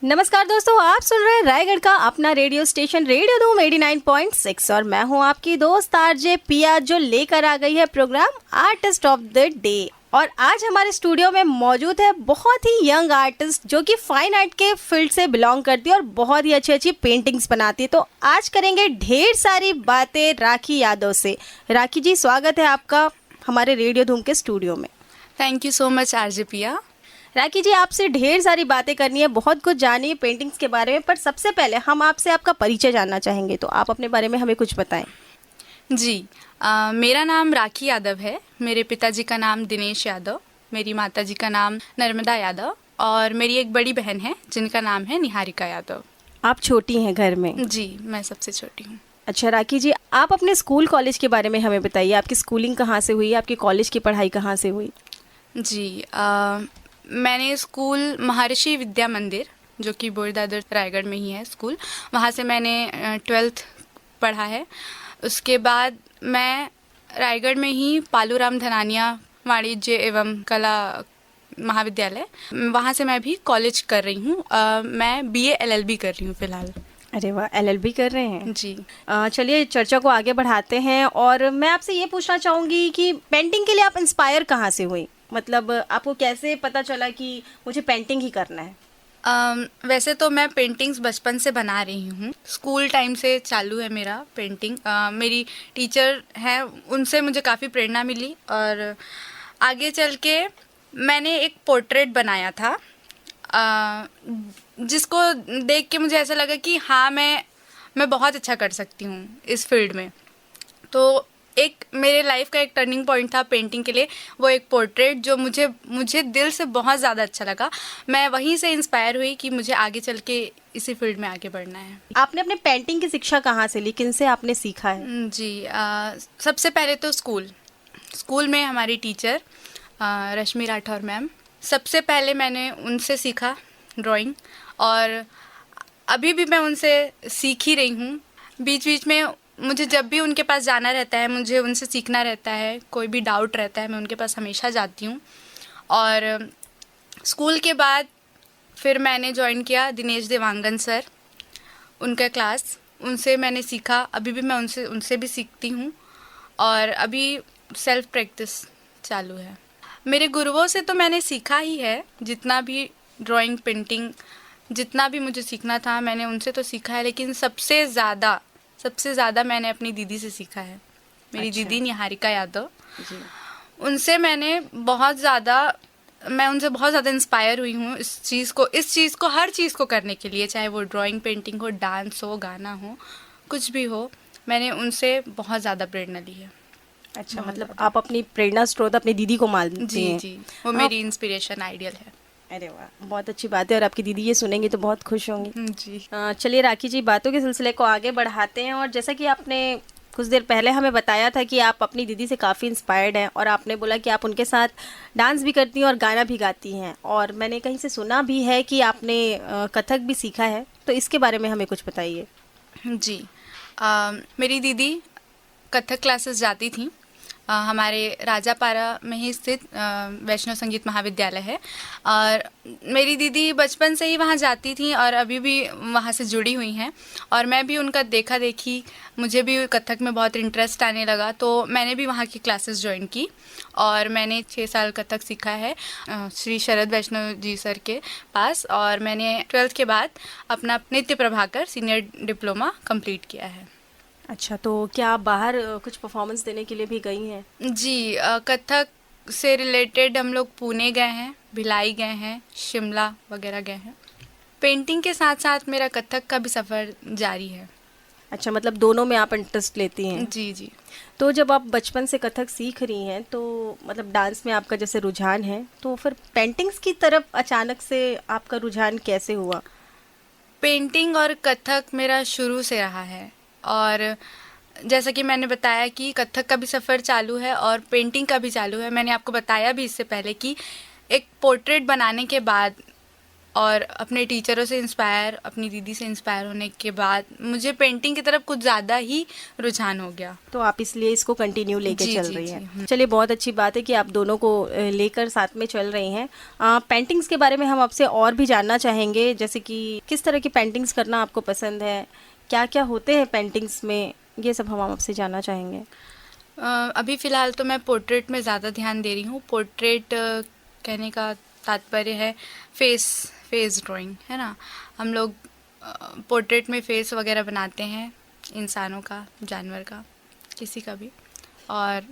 नमस्कार दोस्तों, आप सुन रहे हैं रायगढ़ का अपना रेडियो स्टेशन रेडियो धूम 89.6 और मैं हूं आपकी दोस्त आरजे पिया जो लेकर आ गई है programme artist of the day. और आज हमारे स्टूडियो में मौजूद है बहुत ही यंग आर्टिस्ट जो कि फाइन आर्ट के फील्ड से बिलोंग करती है और बहुत ही अच्छी अच्छी पेंटिंग्स बनाती है। तो आज करेंगे ढेर सारी बातें राखी यादव से। राखी जी, स्वागत है आपका हमारे रेडियो धूम के स्टूडियो में। Thank you so much RJ पिया। राखी जी, आपसे ढेर सारी बातें करनी है, बहुत कुछ जानिए पेंटिंग्स के बारे में, पर सबसे पहले हम आपसे आपका परिचय जानना चाहेंगे, तो आप अपने बारे में हमें कुछ बताएं। जी, मेरा नाम राखी यादव है। मेरे पिताजी का नाम दिनेश यादव, मेरी माताजी का नाम नर्मदा यादव और मेरी एक बड़ी बहन है जिनका नाम है निहारिका यादव। आप छोटी हैं घर में? जी, मैं सबसे छोटी हूँ। अच्छा राखी जी, आप अपने स्कूल कॉलेज के बारे में हमें बताइए। आपकी स्कूलिंग कहाँ से हुई, आपकी कॉलेज की पढ़ाई कहाँ से हुई? जी, मैंने स्कूल महर्षि विद्या मंदिर, जो कि बोरदादर रायगढ़ में ही है स्कूल, वहाँ से मैंने 12th पढ़ा है। उसके बाद मैं रायगढ़ में ही पालूराम धनानिया वाणिज्य एवं कला महाविद्यालय, वहाँ से मैं भी कॉलेज कर रही हूँ। मैं BA LLB कर रही हूँ फ़िलहाल। अरे वाह, LLB कर रहे हैं जी। चलिए चर्चा को आगे बढ़ाते हैं और मैं आपसे ये पूछना चाहूँगी कि पेंटिंग के लिए आप इंस्पायर कहाँ से हुई? मतलब आपको कैसे पता चला कि मुझे पेंटिंग ही करना है? वैसे तो मैं पेंटिंग्स बचपन से बना रही हूँ, स्कूल टाइम से चालू है मेरा पेंटिंग। मेरी टीचर हैं, उनसे मुझे काफ़ी प्रेरणा मिली और आगे चल के मैंने एक पोर्ट्रेट बनाया था, जिसको देख के मुझे ऐसा लगा कि हाँ, मैं बहुत अच्छा कर सकती हूँ इस फील्ड में। तो एक मेरे लाइफ का एक टर्निंग पॉइंट था पेंटिंग के लिए, वो एक पोर्ट्रेट जो मुझे दिल से बहुत ज़्यादा अच्छा लगा। मैं वहीं से इंस्पायर हुई कि मुझे आगे चल के इसी फील्ड में आगे बढ़ना है। आपने अपने पेंटिंग की शिक्षा कहाँ से ली, किन से आपने सीखा है? जी, सबसे पहले तो स्कूल में हमारी टीचर रश्मि राठौर मैम, सबसे पहले मैंने उनसे सीखा ड्राइंग और अभी भी मैं उनसे सीख ही रही हूँ। बीच बीच में मुझे जब भी उनके पास जाना रहता है, मुझे उनसे सीखना रहता है, कोई भी डाउट रहता है, मैं उनके पास हमेशा जाती हूँ। और स्कूल के बाद फिर मैंने ज्वाइन किया दिनेश देवांगन सर, उनका क्लास, उनसे मैंने सीखा। अभी भी मैं उनसे भी सीखती हूँ और अभी सेल्फ प्रैक्टिस चालू है। मेरे गुरुओं से तो मैंने सीखा ही है, जितना भी ड्राइंग पेंटिंग जितना भी मुझे सीखना था मैंने उनसे तो सीखा है, लेकिन सबसे ज़्यादा मैंने अपनी दीदी से सीखा है। मेरी दीदी निहारिका यादव जी। उनसे मैं उनसे बहुत ज़्यादा इंस्पायर हुई हूँ इस चीज़ को हर चीज़ को करने के लिए, चाहे वो ड्राइंग पेंटिंग हो, डांस हो, गाना हो, कुछ भी हो, मैंने उनसे बहुत ज़्यादा प्रेरणा ली है। अच्छा, मतलब आप अपनी प्रेरणा स्रोत अपनी दीदी को मानती हैं? जी, वो मेरी इंस्पिरेशन आइडियल है। अरे वाह, बहुत अच्छी बात है और आपकी दीदी ये सुनेंगी तो बहुत खुश होंगी। जी। चलिए राखी जी, बातों के सिलसिले को आगे बढ़ाते हैं और जैसा कि आपने कुछ देर पहले हमें बताया था कि आप अपनी दीदी से काफ़ी इंस्पायर्ड हैं और आपने बोला कि आप उनके साथ डांस भी करती हैं और गाना भी गाती हैं, और मैंने कहीं से सुना भी है कि आपने कथक भी सीखा है, तो इसके बारे में हमें कुछ बताइए। जी, मेरी दीदी कथक क्लासेस जाती थी। हमारे राजापारा में ही स्थित वैष्णव संगीत महाविद्यालय है और मेरी दीदी बचपन से ही वहाँ जाती थी और अभी भी वहाँ से जुड़ी हुई हैं और मैं भी उनका देखा देखी, मुझे भी कथक में बहुत इंटरेस्ट आने लगा, तो मैंने भी वहाँ की क्लासेस ज्वाइन की और मैंने 6 साल कथक सीखा है श्री शरद वैष्णव जी सर के पास, और मैंने 12th के बाद अपना नित्य प्रभाकर सीनियर डिप्लोमा कंप्लीट किया है। अच्छा, तो क्या आप बाहर कुछ परफॉर्मेंस देने के लिए भी गई हैं? जी, कथक से रिलेटेड हम लोग पुणे गए हैं, भिलाई गए हैं, शिमला वगैरह गए हैं। पेंटिंग के साथ साथ मेरा कथक का भी सफ़र जारी है। अच्छा, मतलब दोनों में आप इंटरेस्ट लेती हैं? जी जी। तो जब आप बचपन से कथक सीख रही हैं, तो मतलब डांस में आपका जैसे रुझान है, तो फिर पेंटिंग्स की तरफ अचानक से आपका रुझान कैसे हुआ? पेंटिंग और कथक मेरा शुरू से रहा है और जैसा कि मैंने बताया कि कथक का भी सफ़र चालू है और पेंटिंग का भी चालू है। मैंने आपको बताया भी इससे पहले कि एक पोर्ट्रेट बनाने के बाद और अपने टीचरों से इंस्पायर, अपनी दीदी से इंस्पायर होने के बाद मुझे पेंटिंग की तरफ कुछ ज़्यादा ही रुझान हो गया। तो आप इसलिए इसको कंटिन्यू लेके जी, चल जी, रही जी, हैं। चलिए, बहुत अच्छी बात है कि आप दोनों को लेकर साथ में चल रही हैं। पेंटिंग्स के बारे में हम आपसे और भी जानना चाहेंगे, जैसे कि किस तरह की पेंटिंग्स करना आपको पसंद है, क्या क्या होते हैं पेंटिंग्स में, ये सब हम आपसे जानना चाहेंगे। अभी फ़िलहाल तो मैं पोर्ट्रेट में ज़्यादा ध्यान दे रही हूँ। पोर्ट्रेट कहने का तात्पर्य है फेस ड्राइंग, है ना। हम लोग पोर्ट्रेट में फेस वगैरह बनाते हैं, इंसानों का, जानवर का, किसी का भी। और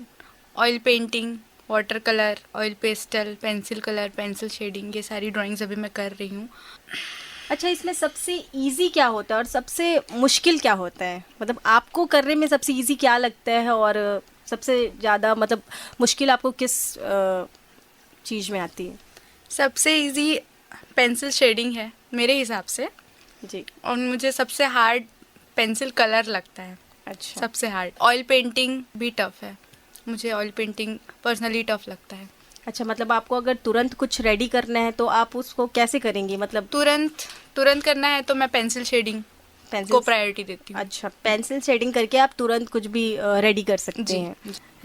oil painting, water colour, oil pastel, pencil colour, pencil shading, ये सारी ड्राइंग्स अभी मैं कर रही हूँ। अच्छा, इसमें सबसे इजी क्या होता है और सबसे मुश्किल क्या होता है? मतलब आपको करने में सबसे इजी क्या लगता है और सबसे ज़्यादा मतलब मुश्किल आपको किस चीज़ में आती है? सबसे इजी पेंसिल शेडिंग है मेरे हिसाब से, जी। और मुझे सबसे हार्ड पेंसिल कलर लगता है। अच्छा। सबसे हार्ड ऑयल पेंटिंग भी टफ है, मुझे ऑयल पेंटिंग पर्सनली टफ लगता है। अच्छा, मतलब आपको अगर तुरंत कुछ रेडी करना है तो आप उसको कैसे करेंगी? मतलब तुरंत करना है तो मैं पेंसिल शेडिंग को प्रायोरिटी देती हूँ। अच्छा, पेंसिल शेडिंग करके आप तुरंत कुछ भी रेडी कर सकते जी। हैं।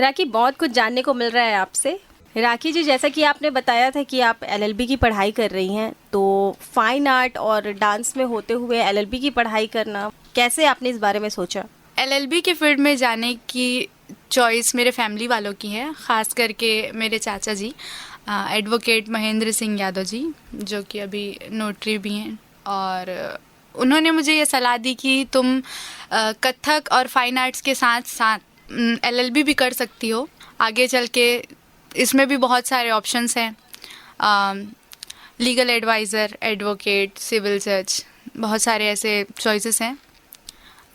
राखी, बहुत कुछ जानने को मिल रहा है आपसे। राखी जी, जैसा कि आपने बताया था कि आप एलएलबी की पढ़ाई कर रही हैं, तो फाइन आर्ट और डांस में होते हुए एलएलबी की पढ़ाई करना, कैसे आपने इस बारे में सोचा? एलएलबी के फील्ड में जाने की चॉइस मेरे फैमिली वालों की है, ख़ास करके मेरे चाचा जी, एडवोकेट महेंद्र सिंह यादव जी, जो कि अभी नोटरी भी हैं। और उन्होंने मुझे ये सलाह दी कि तुम कथक और फाइन आर्ट्स के साथ साथ एलएलबी भी कर सकती हो। आगे चल के इसमें भी बहुत सारे ऑप्शंस हैं, लीगल एडवाइज़र, एडवोकेट, सिविल जज, बहुत सारे ऐसे चॉइसेस हैं।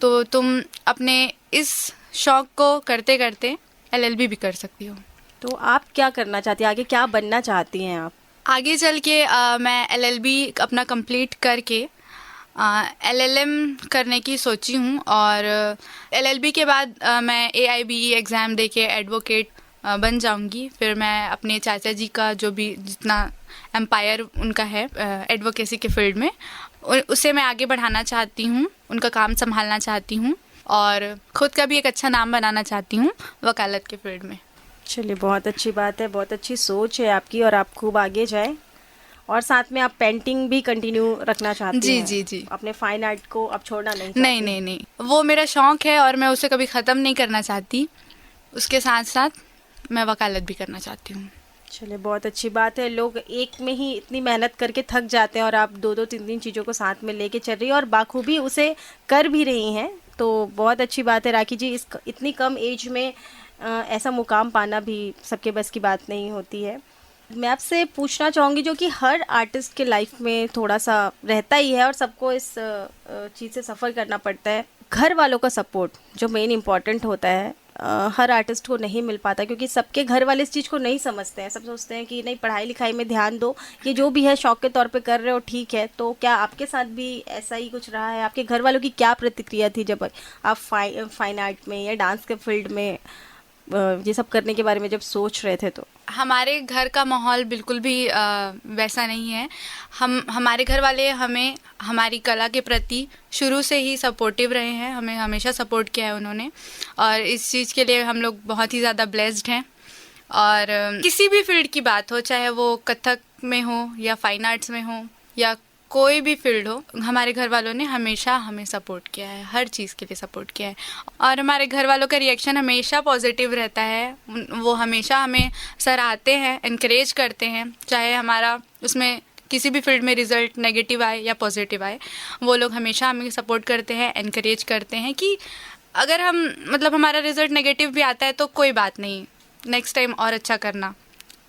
तो तुम अपने इस शौक़ को करते करते एलएलबी भी कर सकती हो। तो आप क्या करना चाहती हैं आगे, क्या बनना चाहती हैं आप? आगे चल के मैं एलएलबी अपना कंप्लीट करके एलएलएम करने की सोची हूँ, और एलएलबी के बाद मैं एआईबीई एग्ज़ाम देके एडवोकेट बन जाऊंगी। फिर मैं अपने चाचा जी का जो भी जितना एम्पायर उनका है एडवोकेसी के फील्ड में, उसे मैं आगे बढ़ाना चाहती हूँ, उनका काम संभालना चाहती हूँ, और ख़ुद का भी एक अच्छा नाम बनाना चाहती हूँ वकालत के फील्ड में। चलिए, बहुत अच्छी बात है, बहुत अच्छी सोच है आपकी, और आप खूब आगे जाएं। और साथ में आप पेंटिंग भी कंटिन्यू रखना चाहती जी हैं? जी जी। अपने फाइन आर्ट को अब छोड़ना नहीं चाहती? नहीं, वो मेरा शौक़ है और मैं उसे कभी ख़त्म नहीं करना चाहती। उसके साथ साथ मैं वकालत भी करना चाहती हूँ। चलिए, बहुत अच्छी बात है। लोग एक में ही इतनी मेहनत करके थक जाते हैं और आप दो दो तीन तीन चीज़ों को साथ में लेके चल रही हैं और बाखूबी उसे कर भी रही हैं, तो बहुत अच्छी बात है। राखी जी, इस इतनी कम एज में ऐसा मुकाम पाना भी सबके बस की बात नहीं होती है। मैं आपसे पूछना चाहूँगी, जो कि हर आर्टिस्ट के लाइफ में थोड़ा सा रहता ही है और सबको इस चीज़ से सफ़र करना पड़ता है, घर वालों का सपोर्ट जो मेन इम्पॉर्टेंट होता है, हर आर्टिस्ट को नहीं मिल पाता, क्योंकि सबके घर वाले इस चीज़ को नहीं समझते हैं। सब सोचते हैं कि नहीं, पढ़ाई लिखाई में ध्यान दो, ये जो भी है शौक के तौर पे कर रहे हो, ठीक है। तो क्या आपके साथ भी ऐसा ही कुछ रहा है? आपके घर वालों की क्या प्रतिक्रिया थी जब आप फाइन आर्ट में या डांस के फील्ड में ये सब करने के बारे में जब सोच रहे थे? तो हमारे घर का माहौल बिल्कुल भी वैसा नहीं है। हमारे घर वाले हमें हमारी कला के प्रति शुरू से ही सपोर्टिव रहे हैं, हमें हमेशा सपोर्ट किया है उन्होंने, और इस चीज़ के लिए हम लोग बहुत ही ज़्यादा ब्लेस्ड हैं। और किसी भी फील्ड की बात हो, चाहे वो कथक में हो या फाइन आर्ट्स में हो या कोई भी फील्ड हो, हमारे घर वालों ने हमेशा हमें सपोर्ट किया है, हर चीज़ के लिए सपोर्ट किया है। और हमारे घर वालों का रिएक्शन हमेशा पॉजिटिव रहता है, वो हमेशा हमें सराहते हैं, इनकरेज करते हैं, चाहे हमारा उसमें किसी भी फील्ड में रिज़ल्ट नेगेटिव आए या पॉजिटिव आए, वो लोग हमेशा हमें सपोर्ट करते हैं, इनकरेज करते हैं कि अगर हम हमारा रिज़ल्ट नेगेटिव भी आता है तो कोई बात नहीं, नेक्स्ट टाइम और अच्छा करना,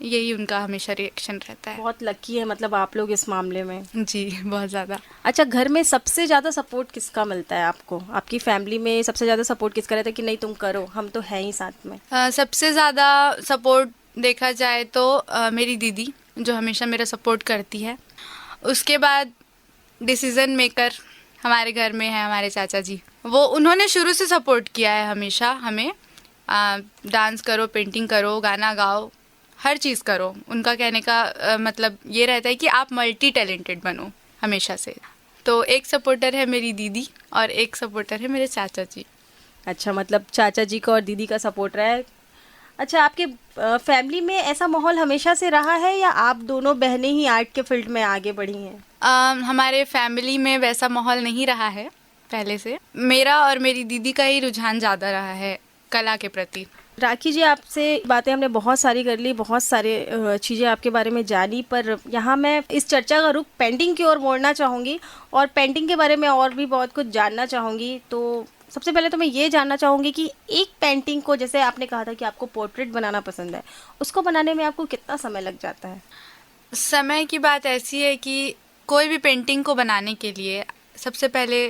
यही उनका हमेशा रिएक्शन रहता है। बहुत लकी है आप लोग इस मामले में। जी, बहुत ज़्यादा। अच्छा, घर में सबसे ज़्यादा सपोर्ट किसका मिलता है आपको? आपकी फैमिली में सबसे ज़्यादा सपोर्ट किसका रहता है कि नहीं तुम करो, हम तो हैं ही साथ में? सबसे ज़्यादा सपोर्ट देखा जाए तो मेरी दीदी, जो हमेशा मेरा सपोर्ट करती है। उसके बाद डिसीज़न मेकर हमारे घर में है हमारे चाचा जी, उन्होंने शुरू से सपोर्ट किया है हमेशा हमें, डांस करो, पेंटिंग करो, गाना गाओ, हर चीज़ करो। उनका कहने का मतलब ये रहता है कि आप मल्टी टैलेंटेड बनो हमेशा से। तो एक सपोर्टर है मेरी दीदी और एक सपोर्टर है मेरे चाचा जी। अच्छा, मतलब चाचा जी का और दीदी का सपोर्ट रहा है। अच्छा, आपके फैमिली में ऐसा माहौल हमेशा से रहा है या आप दोनों बहनें ही आर्ट के फील्ड में आगे बढ़ी हैं? हमारे फैमिली में वैसा माहौल नहीं रहा है पहले से। मेरा और मेरी दीदी का ही रुझान ज़्यादा रहा है कला के प्रति। राखी जी, आपसे बातें हमने बहुत सारी कर ली, बहुत सारे चीज़ें आपके बारे में जानी, पर यहाँ मैं इस चर्चा का रुख पेंटिंग की ओर मोड़ना चाहूँगी और पेंटिंग के बारे में और भी बहुत कुछ जानना चाहूँगी। तो सबसे पहले तो मैं ये जानना चाहूँगी कि एक पेंटिंग को, जैसे आपने कहा था कि आपको पोर्ट्रेट बनाना पसंद है, उसको बनाने में आपको कितना समय लग जाता है? समय की बात ऐसी है कि कोई भी पेंटिंग को बनाने के लिए सबसे पहले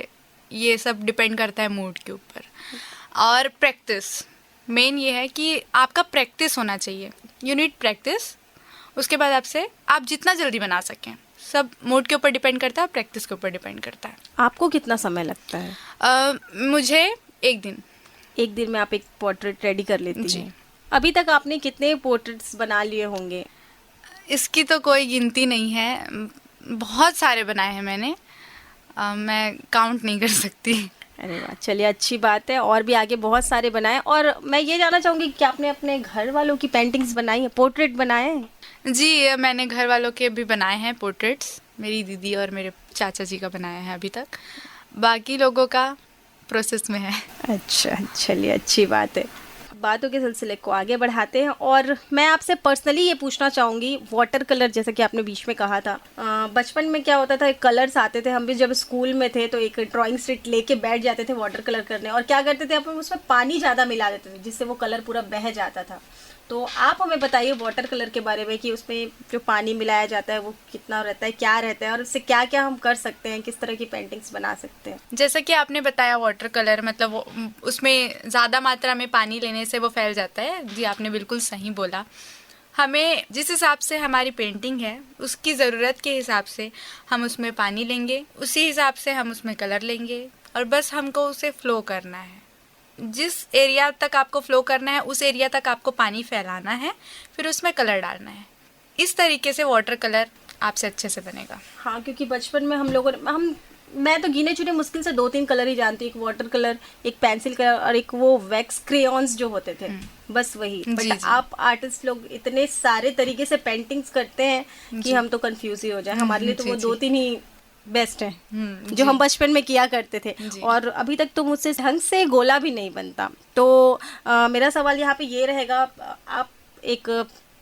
ये सब डिपेंड करता है मूड के ऊपर और प्रैक्टिस। मेन ये है कि आपका प्रैक्टिस होना चाहिए। You need practice. उसके बाद आप जितना जल्दी बना सकें, सब मूड के ऊपर डिपेंड करता है, प्रैक्टिस के ऊपर डिपेंड करता है। आपको कितना समय लगता है? मुझे एक दिन। एक दिन में आप एक पोर्ट्रेट रेडी कर लेती जी। हैं? अभी तक आपने कितने पोर्ट्रेट्स बना लिए होंगे? इसकी तो कोई गिनती नहीं है, बहुत सारे बनाए हैं मैंने। मैं काउंट नहीं कर सकती। अरे वाह, चलिए अच्छी बात है, और भी आगे बहुत सारे बनाए। और मैं ये जानना चाहूँगी कि आपने अपने घर वालों की पेंटिंग्स बनाई है, पोर्ट्रेट बनाए हैं? जी, मैंने घर वालों के भी बनाए हैं पोर्ट्रेट्स। मेरी दीदी और मेरे चाचा जी का बनाया है अभी तक। बाकी लोगों का प्रोसेस में है। अच्छा, चलिए अच्छी बात है। बातों के सिलसिले को आगे बढ़ाते हैं और मैं आपसे पर्सनली ये पूछना चाहूँगी, वाटर कलर जैसे कि आपने बीच में कहा था, बचपन में क्या होता था, कलर्स आते थे, हम भी जब स्कूल में थे तो एक ड्राइंग शीट लेके बैठ जाते थे वाटर कलर करने, और क्या करते थे, अपन उसमें पानी ज़्यादा मिला देते थे जिससे वो कलर पूरा बह जाता था। तो आप हमें बताइए वाटर कलर के बारे में कि उसमें जो पानी मिलाया जाता है वो कितना रहता है, क्या रहता है, और उससे क्या क्या हम कर सकते हैं, किस तरह की पेंटिंग्स बना सकते हैं? जैसा कि आपने बताया वाटर कलर मतलब वो उसमें ज़्यादा मात्रा में पानी लेने से वो फैल जाता है। जी, आपने बिल्कुल सही बोला। हमें जिस हिसाब से हमारी पेंटिंग है उसकी ज़रूरत के हिसाब से हम उसमें पानी लेंगे, उसी हिसाब से हम उसमें कलर लेंगे और बस हमको उसे फ्लो करना है। जिस एरिया तक आपको फ्लो करना है उस एरिया तक आपको पानी फैलाना है, फिर उसमें कलर डालना है। इस तरीके से वाटर कलर आपसे अच्छे से बनेगा। हाँ, क्योंकि बचपन में हम लोगों ने मैं तो गिने चुने मुश्किल से 2-3 कलर ही जानती हूँ, एक वाटर कलर, एक पेंसिल कलर और एक वो वैक्स क्रेयॉन्स जो होते थे, बस वही। जी, बट आप आर्टिस्ट लोग इतने सारे तरीके से पेंटिंग्स करते हैं कि हम तो कंफ्यूज ही हो जाए। हमारे लिए तो वो 2-3 ही बेस्ट है जो हम बचपन में किया करते थे, और अभी तक तो मुझसे ढंग से गोला भी नहीं बनता। तो मेरा सवाल यहाँ पे ये रहेगा, आप एक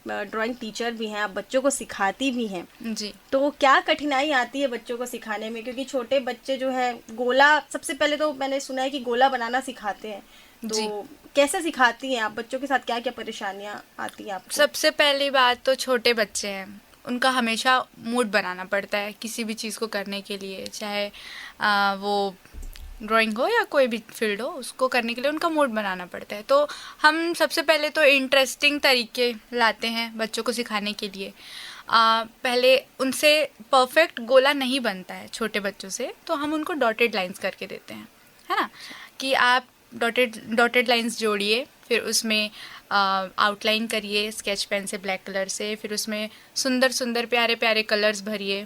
ड्राइंग टीचर भी हैं, आप बच्चों को सिखाती भी हैं जी, तो क्या कठिनाई आती है बच्चों को सिखाने में? क्योंकि छोटे बच्चे जो है गोला, सबसे पहले तो मैंने सुना है कि गोला बनाना सिखाते हैं, तो जी। कैसे सिखाती हैं आप बच्चों के साथ, क्या क्या परेशानियाँ आती हैं आपको? सबसे पहली बात तो छोटे बच्चे हैं, उनका हमेशा मूड बनाना पड़ता है किसी भी चीज़ को करने के लिए, चाहे वो ड्राइंग हो या कोई भी फील्ड हो, उसको करने के लिए उनका मूड बनाना पड़ता है। तो हम सबसे पहले तो इंटरेस्टिंग तरीके लाते हैं बच्चों को सिखाने के लिए। पहले उनसे परफेक्ट गोला नहीं बनता है छोटे बच्चों से, तो हम उनको डॉटेड लाइंस करके देते हैं, है ना, कि आप डॉटेड लाइंस जोड़िए, फिर उसमें आउटलाइन करिए स्केच पेन से ब्लैक कलर से, फिर उसमें सुंदर सुंदर प्यारे प्यारे कलर्स भरिए।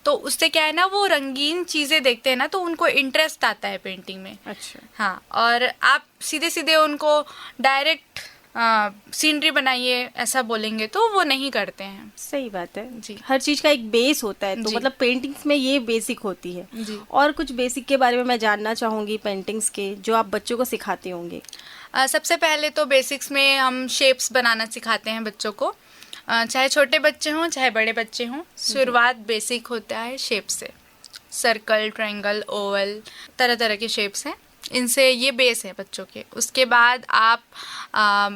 तो उससे क्या है ना, वो रंगीन चीज़ें देखते हैं ना तो उनको इंटरेस्ट आता है पेंटिंग में। अच्छा, हाँ, और आप सीधे सीधे उनको डायरेक्ट सीनरी बनाइए ऐसा बोलेंगे तो वो नहीं करते हैं। सही बात है जी। हर चीज का एक बेस होता है, तो जी। मतलब पेंटिंग्स में ये बेसिक होती है। जी। और कुछ बेसिक के बारे में मैं जानना चाहूंगी पेंटिंग्स के, जो आप बच्चों को सिखाते होंगे। सबसे पहले तो बेसिक्स में हम शेप्स बनाना सिखाते हैं बच्चों को, चाहे छोटे बच्चे हों चाहे बड़े बच्चे हों। शुरुआत बेसिक होता है शेप से, सर्कल, ट्रायंगल, ओवल, तरह तरह के शेप्स हैं, इनसे ये बेस है बच्चों के। उसके बाद आप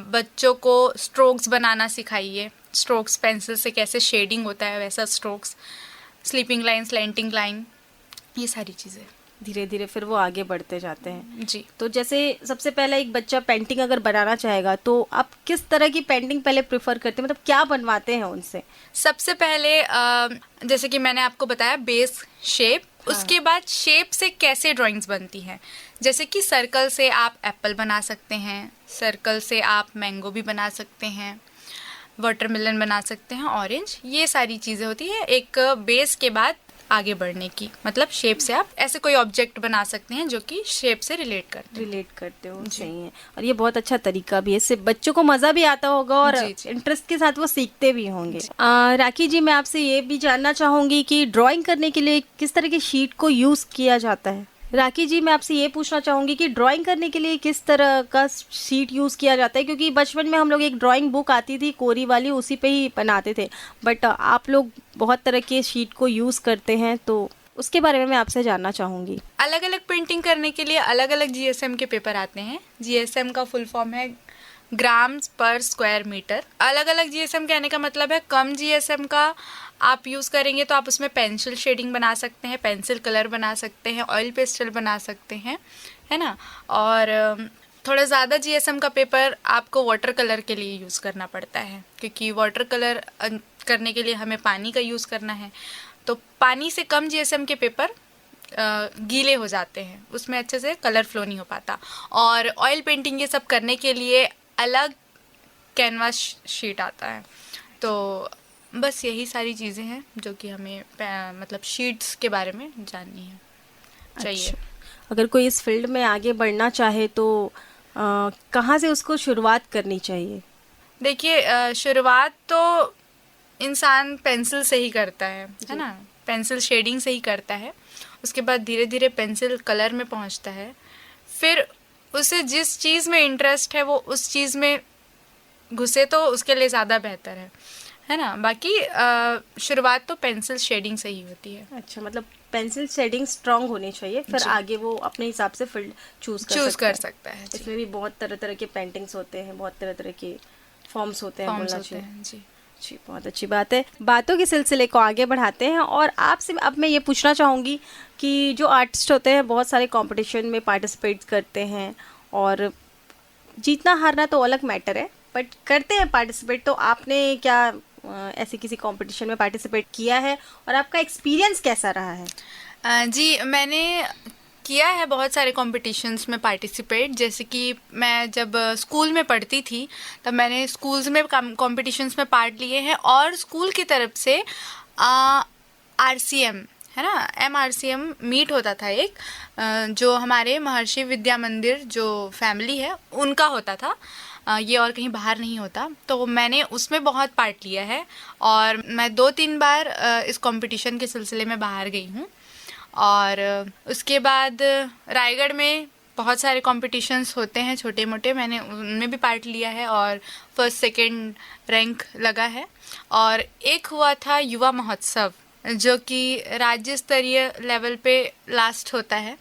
बच्चों को स्ट्रोक्स बनाना सिखाइए। स्ट्रोक्स पेंसिल से कैसे शेडिंग होता है वैसा strokes, sleeping line, slanting line, ये सारी चीज़ें। धीरे धीरे फिर वो आगे बढ़ते जाते हैं। जी। तो जैसे सबसे पहले एक बच्चा पेंटिंग अगर बनाना चाहेगा तो आप किस तरह की पेंटिंग पहले प्रेफर करते हैं, मतलब क्या बनवाते हैं उनसे? सबसे पहले जैसे कि मैंने आपको बताया बेस शेप, उसके बाद शेप से कैसे ड्राइंग्स बनती हैं। जैसे कि सर्कल से आप एप्पल बना सकते हैं, सर्कल से आप मैंगो भी बना सकते हैं, वाटरमेलन बना सकते हैं, ऑरेंज, ये सारी चीज़ें होती है एक बेस के बाद आगे बढ़ने की, मतलब शेप से आप ऐसे कोई ऑब्जेक्ट बना सकते हैं जो कि शेप से रिलेट करते हो। सही है। और ये बहुत अच्छा तरीका भी है, इससे बच्चों को मजा भी आता होगा और इंटरेस्ट के साथ वो सीखते भी होंगे। राखी जी, मैं आपसे ये भी जानना चाहूंगी कि ड्राइंग करने के लिए किस तरह की शीट को यूज किया जाता है। राखी जी, मैं आपसे ये पूछना चाहूंगी कि ड्राइंग करने के लिए किस तरह का शीट यूज़ किया जाता है, क्योंकि बचपन में हम लोग एक ड्राइंग बुक आती थी कोरी वाली, उसी पे ही बनाते थे, बट आप लोग बहुत तरह के शीट को यूज़ करते हैं, तो उसके बारे में मैं आपसे जानना चाहूँगी। अलग अलग पेंटिंग करने के लिए अलग अलग जीएसएम के पेपर आते हैं। जीएसएम का फुल फॉर्म है ग्राम्स पर स्क्वायर मीटर। अलग अलग जीएसएम कहने का मतलब है कम जीएसएम का आप यूज़ करेंगे तो आप उसमें पेंसिल शेडिंग बना सकते हैं, पेंसिल कलर बना सकते हैं, ऑयल पेस्टल बना सकते हैं, है ना। और थोड़ा ज़्यादा जीएसएम का पेपर आपको वाटर कलर के लिए यूज़ करना पड़ता है, क्योंकि वाटर कलर करने के लिए हमें पानी का यूज़ करना है। तो पानी से कम जीएसएम के पेपर गीले हो जाते हैं, उसमें अच्छे से कलर फ्लो नहीं हो पाता। और ऑयल पेंटिंग ये सब करने के लिए अलग कैनवास शीट आता है। तो बस यही सारी चीज़ें हैं जो कि हमें मतलब शीट्स के बारे में जाननी है चाहिए। अच्छा। अगर कोई इस फील्ड में आगे बढ़ना चाहे तो कहाँ से उसको शुरुआत करनी चाहिए? देखिए, शुरुआत तो इंसान पेंसिल से ही करता है ना, पेंसिल शेडिंग से ही करता है। उसके बाद धीरे धीरे पेंसिल कलर में पहुंचता है, फिर उसे जिस चीज़ में इंटरेस्ट है वो उस चीज़ में घुसे तो उसके लिए ज़्यादा बेहतर है ना। बाकी शुरुआत तो पेंसिल शेडिंग से ही होती है। अच्छा, मतलब पेंसिल शेडिंग स्ट्रांग होनी चाहिए, फिर आगे वो अपने हिसाब से फील्ड चूज कर सकता है। इसमें भी बहुत तरह तरह के पेंटिंग्स होते हैं, बहुत तरह तरह के फॉर्म्स होते हैं, बोलना चाहिए। जी, बहुत अच्छी बात है। बातों के सिलसिले को आगे बढ़ाते हैं और आपसे अब मैं ये पूछना चाहूँगी कि जो आर्टिस्ट होते हैं बहुत सारे कंपटीशन में पार्टिसिपेट करते हैं, और जीतना हारना तो अलग मैटर है, बट करते हैं पार्टिसिपेट। तो आपने क्या ऐसे किसी कंपटीशन में पार्टिसिपेट किया है और आपका एक्सपीरियंस कैसा रहा है? जी, मैंने किया है बहुत सारे कॉम्पिटिशन्स में पार्टिसिपेट। जैसे कि मैं जब स्कूल में पढ़ती थी तब मैंने स्कूल्स में कॉम्पिटिशन्स में पार्ट लिए हैं, और स्कूल की तरफ से RCM है ना, MRCM मीट होता था एक, जो हमारे महर्षि विद्या मंदिर जो फैमिली है उनका होता था, ये और कहीं बाहर नहीं होता। तो मैंने उसमें बहुत पार्ट लिया है और मैं 2-3 बार इस कंपटीशन के सिलसिले में बाहर गई हूँ। और उसके बाद रायगढ़ में बहुत सारे कॉम्पिटिशन्स होते हैं छोटे मोटे, मैंने उनमें भी पार्ट लिया है और फर्स्ट सेकंड रैंक लगा है। और एक हुआ था युवा महोत्सव जो कि राज्य स्तरीय लेवल पे लास्ट होता है,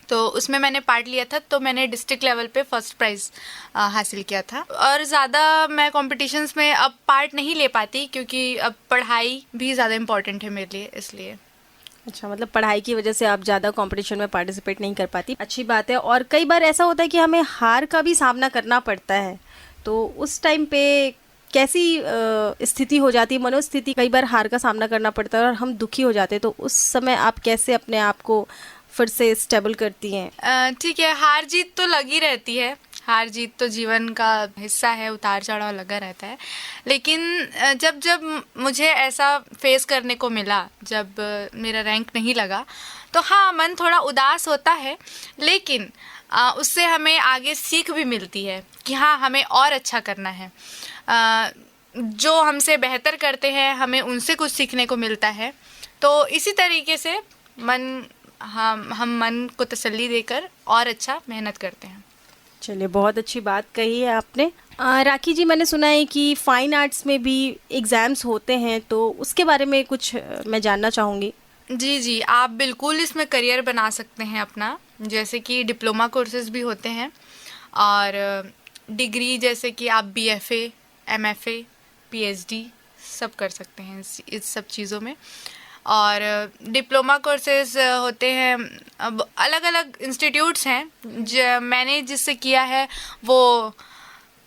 तो उसमें मैंने पार्ट लिया था। तो मैंने डिस्ट्रिक्ट लेवल पे फर्स्ट प्राइज़ हासिल किया था। और ज़्यादा मैं कॉम्पिटिशन्स में अब पार्ट नहीं ले पाती क्योंकि अब पढ़ाई भी ज़्यादा इम्पॉर्टेंट है मेरे लिए, इसलिए। अच्छा, मतलब पढ़ाई की वजह से आप ज़्यादा कंपटीशन में पार्टिसिपेट नहीं कर पाती। अच्छी बात है। और कई बार ऐसा होता है कि हमें हार का भी सामना करना पड़ता है, तो उस टाइम पे कैसी स्थिति हो जाती है, मनोस्थिति? कई बार हार का सामना करना पड़ता है और हम दुखी हो जाते हैं, तो उस समय आप कैसे अपने आप को फिर से स्टेबल करती हैं? ठीक है, हार जीत तो लगी रहती है, हार जीत तो जीवन का हिस्सा है, उतार चढ़ाव लगा रहता है। लेकिन जब जब मुझे ऐसा फेस करने को मिला, जब मेरा रैंक नहीं लगा, तो हाँ, मन थोड़ा उदास होता है, लेकिन उससे हमें आगे सीख भी मिलती है कि हाँ, हमें और अच्छा करना है। जो हमसे बेहतर करते हैं हमें उनसे कुछ सीखने को मिलता है। तो इसी तरीके से हम मन को तसल्ली देकर और अच्छा मेहनत करते हैं। चलिए, बहुत अच्छी बात कही है आपने। राखी जी, मैंने सुना है कि फाइन आर्ट्स में भी एग्ज़ाम्स होते हैं, तो उसके बारे में कुछ मैं जानना चाहूँगी। जी, आप बिल्कुल इसमें करियर बना सकते हैं अपना। जैसे कि डिप्लोमा कोर्सेज भी होते हैं और डिग्री, जैसे कि आप BFA, MFA, PhD सब कर सकते हैं इस सब चीज़ों में। और डिप्लोमा कोर्सेज होते हैं, अब अलग अलग इंस्टीट्यूट्स हैं। मैंने जिससे किया है वो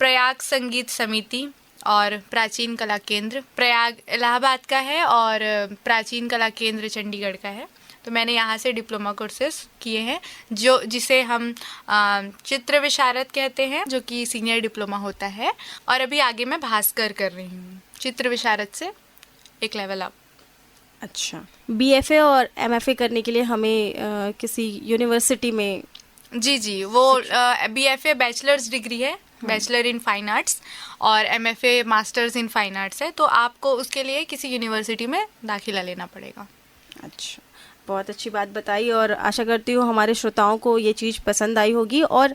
प्रयाग संगीत समिति और प्राचीन कला केंद्र, प्रयाग इलाहाबाद का है और प्राचीन कला केंद्र चंडीगढ़ का है। तो मैंने यहाँ से डिप्लोमा कोर्सेज किए हैं, जिसे हम चित्र विशारद कहते हैं, जो कि सीनियर डिप्लोमा होता है। और अभी आगे मैं भास्कर कर रही हूँ, चित्र विशारद से एक लेवल अप। अच्छा, बीएफए और एमएफए करने के लिए हमें किसी यूनिवर्सिटी में? जी, वो बीएफए बैचलर्स डिग्री है, बैचलर इन फाइन आर्ट्स, और MFA masters in fine arts है। तो आपको उसके लिए किसी यूनिवर्सिटी में दाखिला लेना पड़ेगा। अच्छा, बहुत अच्छी बात बताई, और आशा करती हूँ हमारे श्रोताओं को ये चीज़ पसंद आई होगी, और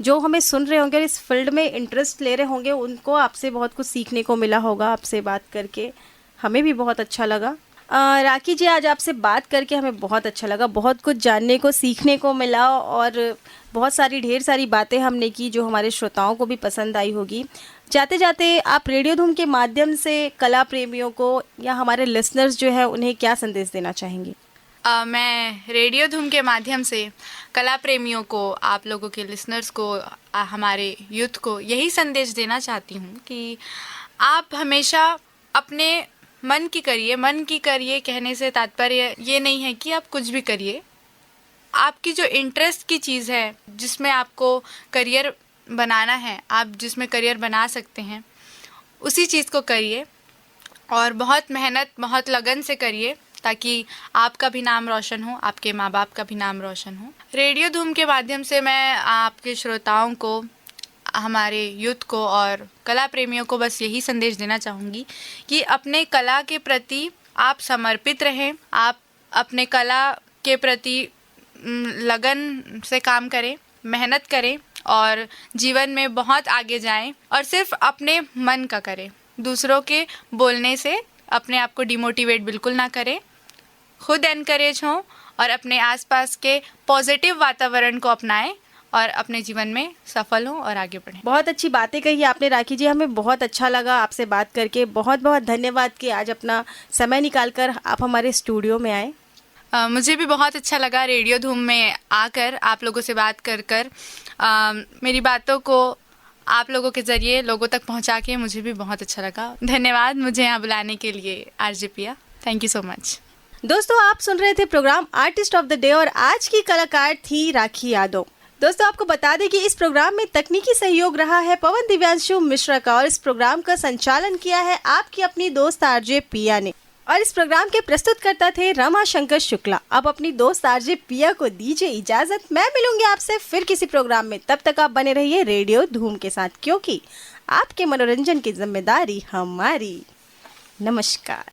जो हमें सुन रहे होंगे और इस फील्ड में इंटरेस्ट ले रहे होंगे, उनको आपसे बहुत कुछ सीखने को मिला होगा। आपसे बात करके हमें भी बहुत अच्छा लगा। राखी जी, आज आपसे बात करके हमें बहुत अच्छा लगा, बहुत कुछ जानने को सीखने को मिला, और बहुत सारी ढेर सारी बातें हमने की जो हमारे श्रोताओं को भी पसंद आई होगी। जाते जाते आप रेडियो धूम के माध्यम से कला प्रेमियों को या हमारे लिसनर्स जो है उन्हें क्या संदेश देना चाहेंगे? मैं रेडियो धूम के माध्यम से कला प्रेमियों को, आप लोगों के लिसनर्स को, हमारे यूथ को यही संदेश देना चाहती हूँ कि आप हमेशा अपने मन की करिए कहने से तात्पर्य ये नहीं है कि आप कुछ भी करिए। आपकी जो इंटरेस्ट की चीज़ है, जिसमें आपको करियर बनाना है, आप जिसमें करियर बना सकते हैं, उसी चीज़ को करिए, और बहुत मेहनत, बहुत लगन से करिए, ताकि आपका भी नाम रोशन हो, आपके माँ बाप का भी नाम रोशन हो। रेडियो धूम के माध्यम से मैं आपके श्रोताओं को, हमारे यूथ को और कला प्रेमियों को बस यही संदेश देना चाहूँगी कि अपने कला के प्रति आप समर्पित रहें, आप अपने कला के प्रति लगन से काम करें, मेहनत करें, और जीवन में बहुत आगे जाएं, और सिर्फ अपने मन का करें। दूसरों के बोलने से अपने आप को डिमोटिवेट बिल्कुल ना करें, खुद एनकरेज हों, और अपने आसपास के पॉजिटिव वातावरण को अपनाएं, और अपने जीवन में सफल हों और आगे बढ़ें। बहुत अच्छी बातें कही आपने राखी जी, हमें बहुत अच्छा लगा आपसे बात करके। बहुत बहुत धन्यवाद कि आज अपना समय निकालकर आप हमारे स्टूडियो में आए। मुझे भी बहुत अच्छा लगा रेडियो धूम में आकर आप लोगों से बात कर मेरी बातों को आप लोगों के ज़रिए लोगों तक पहुंचा के मुझे भी बहुत अच्छा लगा। धन्यवाद मुझे यहाँ बुलाने के लिए आरजे पिया, थैंक यू सो मच। दोस्तों, आप सुन रहे थे programme artist of the day, और आज की कलाकार थी राखी यादव। दोस्तों, आपको बता दें कि इस प्रोग्राम में तकनीकी सहयोग रहा है पवन दिव्यांशु मिश्रा का, और इस प्रोग्राम का संचालन किया है आपकी अपनी दोस्त आरजे पिया ने, और इस प्रोग्राम के प्रस्तुतकर्ता थे रमा शंकर शुक्ला। अब अपनी दोस्त आरजे पिया को दीजिए इजाजत, मैं मिलूंगी आपसे फिर किसी प्रोग्राम में। तब तक आप बने रहिए रेडियो धूम के साथ, क्योंकि आपके मनोरंजन की जिम्मेदारी हमारी। नमस्कार।